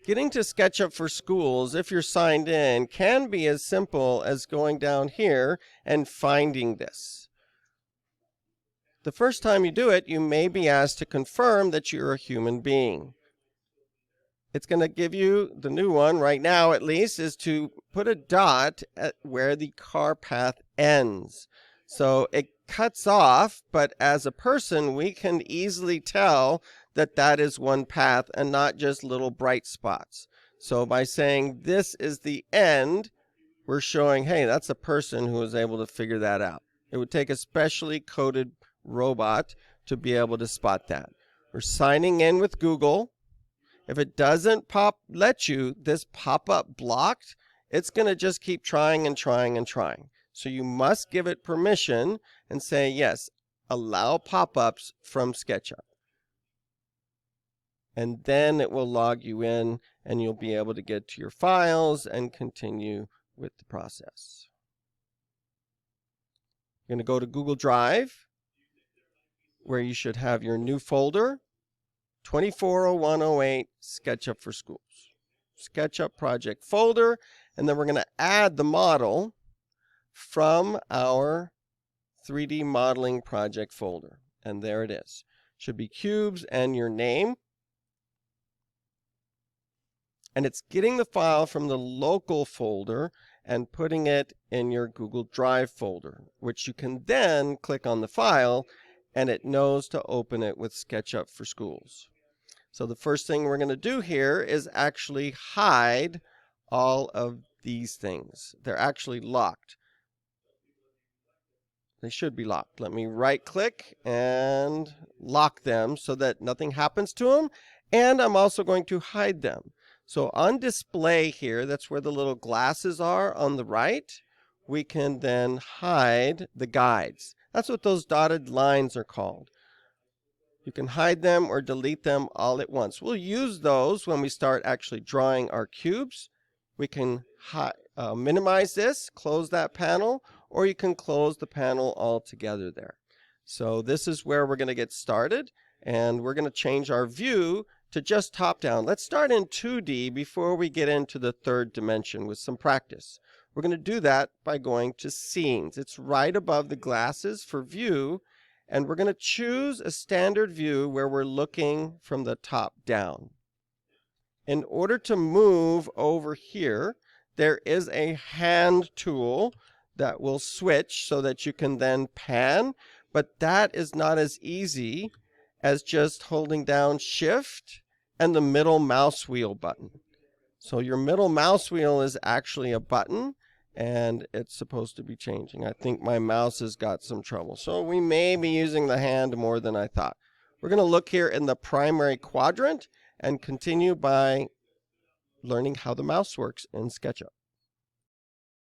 Getting to SketchUp for Schools, if you're signed in, can be as simple as going down here and finding this. The first time you do it, you may be asked to confirm that you're a human being. It's going to give you, the new one right now at least, is to put a dot at where the car path ends. So it cuts off, but as a person, we can easily tell that that is one path and not just little bright spots. So by saying this is the end, we're showing, hey, that's a person who was able to figure that out. It would take a specially coded robot to be able to spot that. We're signing in with Google. If it doesn't let you, this pop-up blocked, it's going to just keep trying and trying and trying. So you must give it permission and say, yes, allow pop-ups from SketchUp. And then it will log you in and you'll be able to get to your files and continue with the process. You're going to go to Google Drive, where you should have your new folder, 240108 SketchUp for Schools. SketchUp project folder, and then we're going to add the model from our 3D modeling project folder. And there it is. Should be cubes and your name. And it's getting the file from the local folder and putting it in your Google Drive folder, which you can then click on the file and it knows to open it with SketchUp for Schools. So the first thing we're going to do here is actually hide all of these things. They're actually locked. They should be locked. Let me right click and lock them so that nothing happens to them. And I'm also going to hide them. So on display here, that's where the little glasses are on the right, we can then hide the guides. That's what those dotted lines are called. You can hide them or delete them all at once. We'll use those when we start actually drawing our cubes. We can minimize this, close that panel, or you can close the panel altogether there. So this is where we're going to get started, and we're going to change our view to just top down. Let's start in 2D before we get into the third dimension with some practice. We're going to do that by going to scenes. It's right above the glasses for view, and we're going to choose a standard view where we're looking from the top down. In order to move over here, there is a hand tool that will switch so that you can then pan, but that is not as easy as just holding down Shift and the middle mouse wheel button. So your middle mouse wheel is actually a button, and it's supposed to be changing. I think my mouse has got some trouble. So we may be using the hand more than I thought. We're going to look here in the primary quadrant and continue by learning how the mouse works in SketchUp.